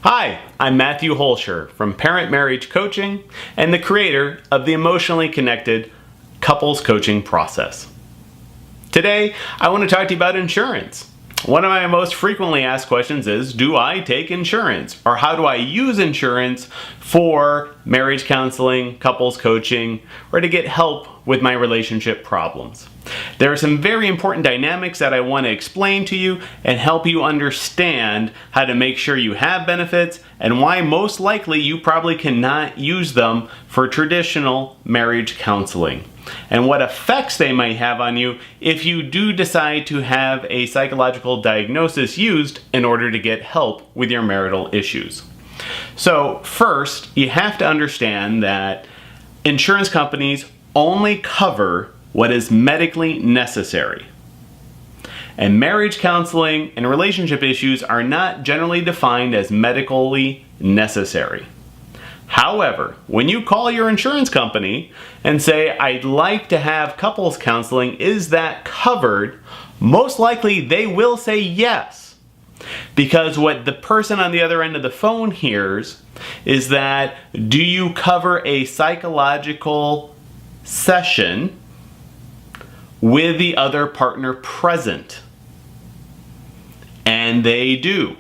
Hi, I'm Matthew Holscher from Parent Marriage Coaching and the creator of the emotionally connected couples coaching process. Today, I want to talk to you about insurance. One of my most frequently asked questions is, do I take insurance? Or how do I use insurance for marriage counseling, couples coaching, or to get help with my relationship problems? There are some very important dynamics that I want to explain to you and help you understand how to make sure you have benefits and why most likely you probably cannot use them for traditional marriage counseling, and what effects they might have on you if you do decide to have a psychological diagnosis used in order to get help with your marital issues. So first, you have to understand that insurance companies only cover what is medically necessary. And marriage counseling and relationship issues are not generally defined as medically necessary. However, when you call your insurance company and say, I'd like to have couples counseling, is that covered? Most likely they will say yes. Because what the person on the other end of the phone hears is that, do you cover a psychological session with the other partner present? And they do.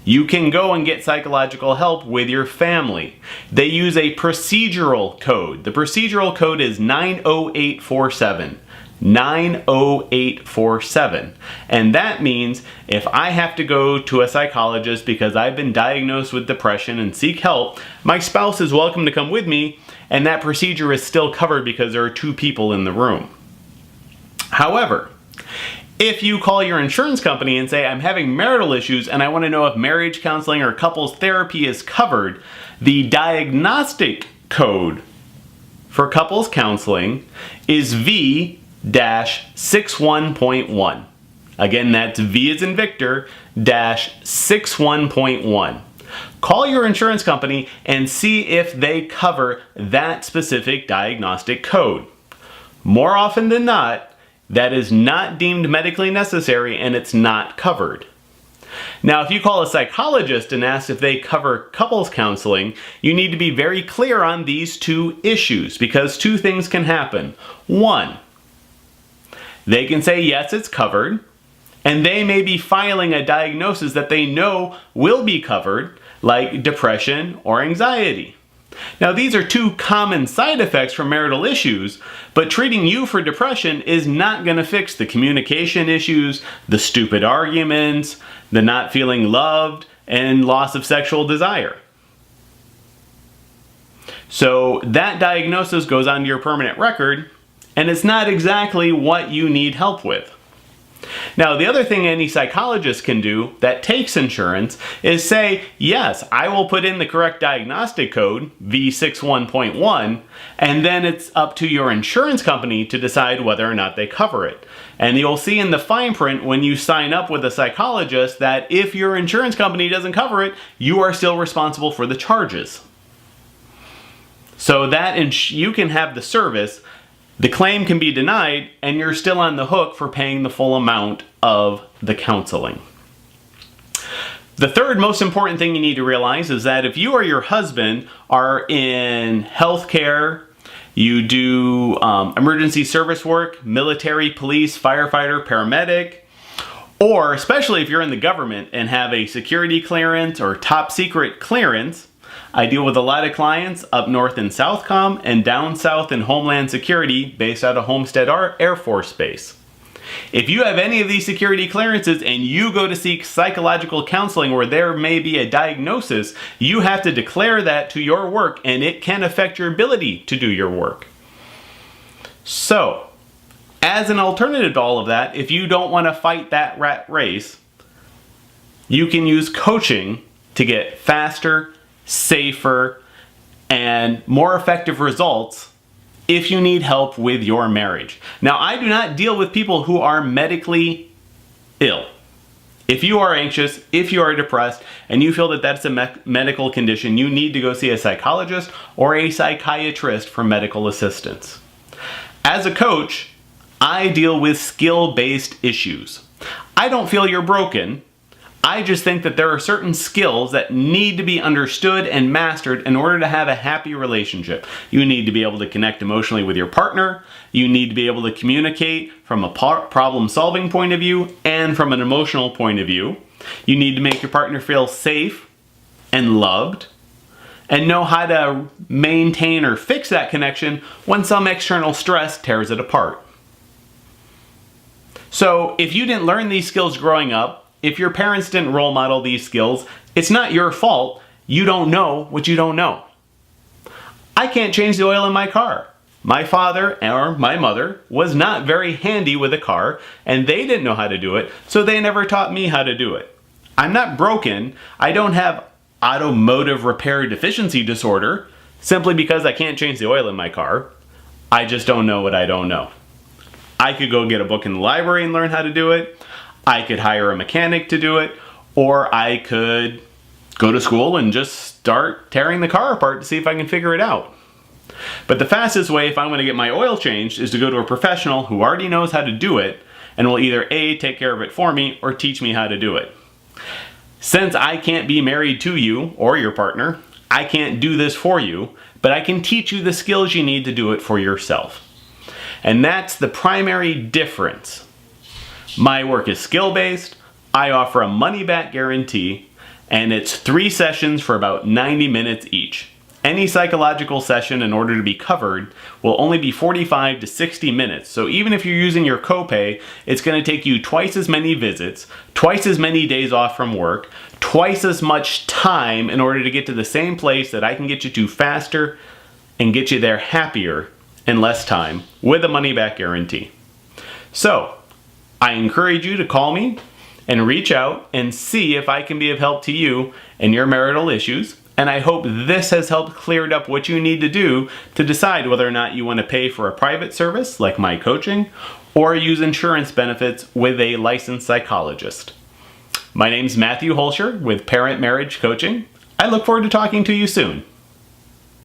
You can go and get psychological help with your family. They use a procedural code. The procedural code is 90847. 90847. And that means if I have to go to a psychologist because I've been diagnosed with depression and seek help, my spouse is welcome to come with me, and that procedure is still covered because there are two people in the room. However, if you call your insurance company and say, I'm having marital issues and I want to know if marriage counseling or couples therapy is covered, the diagnostic code for couples counseling is V-61.1. Again, that's V as in Victor, -61.1. Call your insurance company and see if they cover that specific diagnostic code. More often than not, that is not deemed medically necessary and it's not covered. Now, if you call a psychologist and ask if they cover couples counseling, you need to be very clear on these two issues because two things can happen. One, they can say yes, it's covered, and they may be filing a diagnosis that they know will be covered, like depression or anxiety. Now, these are two common side effects from marital issues, but treating you for depression is not going to fix the communication issues, the stupid arguments, the not feeling loved, and loss of sexual desire. So that diagnosis goes onto your permanent record, and it's not exactly what you need help with. Now, the other thing any psychologist can do that takes insurance is say, yes, I will put in the correct diagnostic code, V61.1, and then it's up to your insurance company to decide whether or not they cover it. And you'll see in the fine print when you sign up with a psychologist that if your insurance company doesn't cover it, you are still responsible for the charges. So that you can have the service, the claim can be denied, and you're still on the hook for paying the full amount of the counseling. The third most important thing you need to realize is that if you or your husband are in healthcare, you do emergency service work, military, police, firefighter, paramedic, or especially if you're in the government and have a security clearance or top secret clearance. I deal with a lot of clients up north in Southcom and down south in Homeland Security based out of Homestead Air Force Base. If you have any of these security clearances and you go to seek psychological counseling where there may be a diagnosis, you have to declare that to your work and it can affect your ability to do your work. So, as an alternative to all of that, if you don't want to fight that rat race, you can use coaching to get faster, safer, and more effective results if you need help with your marriage. Now, I do not deal with people who are medically ill. If you are anxious, if you are depressed, and you feel that that's a medical condition, you need to go see a psychologist or a psychiatrist for medical assistance. As a coach, I deal with skill-based issues. I don't feel you're broken. I just think that there are certain skills that need to be understood and mastered in order to have a happy relationship. You need to be able to connect emotionally with your partner. You need to be able to communicate from a problem-solving point of view and from an emotional point of view. You need to make your partner feel safe and loved, and know how to maintain or fix that connection when some external stress tears it apart. So if you didn't learn these skills growing up, if your parents didn't role model these skills, it's not your fault. You don't know what you don't know. I can't change the oil in my car. My father or my mother was not very handy with a car, and they didn't know how to do it, so they never taught me how to do it. I'm not broken. I don't have automotive repair deficiency disorder simply because I can't change the oil in my car. I just don't know what I don't know. I could go get a book in the library and learn how to do it. I could hire a mechanic to do it, or I could go to school and just start tearing the car apart to see if I can figure it out. But the fastest way if I'm going to get my oil changed is to go to a professional who already knows how to do it and will either A, take care of it for me, or teach me how to do it. Since I can't be married to you or your partner, I can't do this for you, but I can teach you the skills you need to do it for yourself. And that's the primary difference. My work is skill-based, I offer a money-back guarantee, and it's 3 sessions for about 90 minutes each. Any psychological session, in order to be covered, will only be 45 to 60 minutes. So even if you're using your copay, it's going to take you twice as many visits, twice as many days off from work, twice as much time in order to get to the same place that I can get you to faster and get you there happier in less time with a money-back guarantee. So, I encourage you to call me and reach out and see if I can be of help to you in your marital issues. And I hope this has helped clear up what you need to do to decide whether or not you want to pay for a private service like my coaching or use insurance benefits with a licensed psychologist. My name's Matthew Holscher with Parent Marriage Coaching. I look forward to talking to you soon.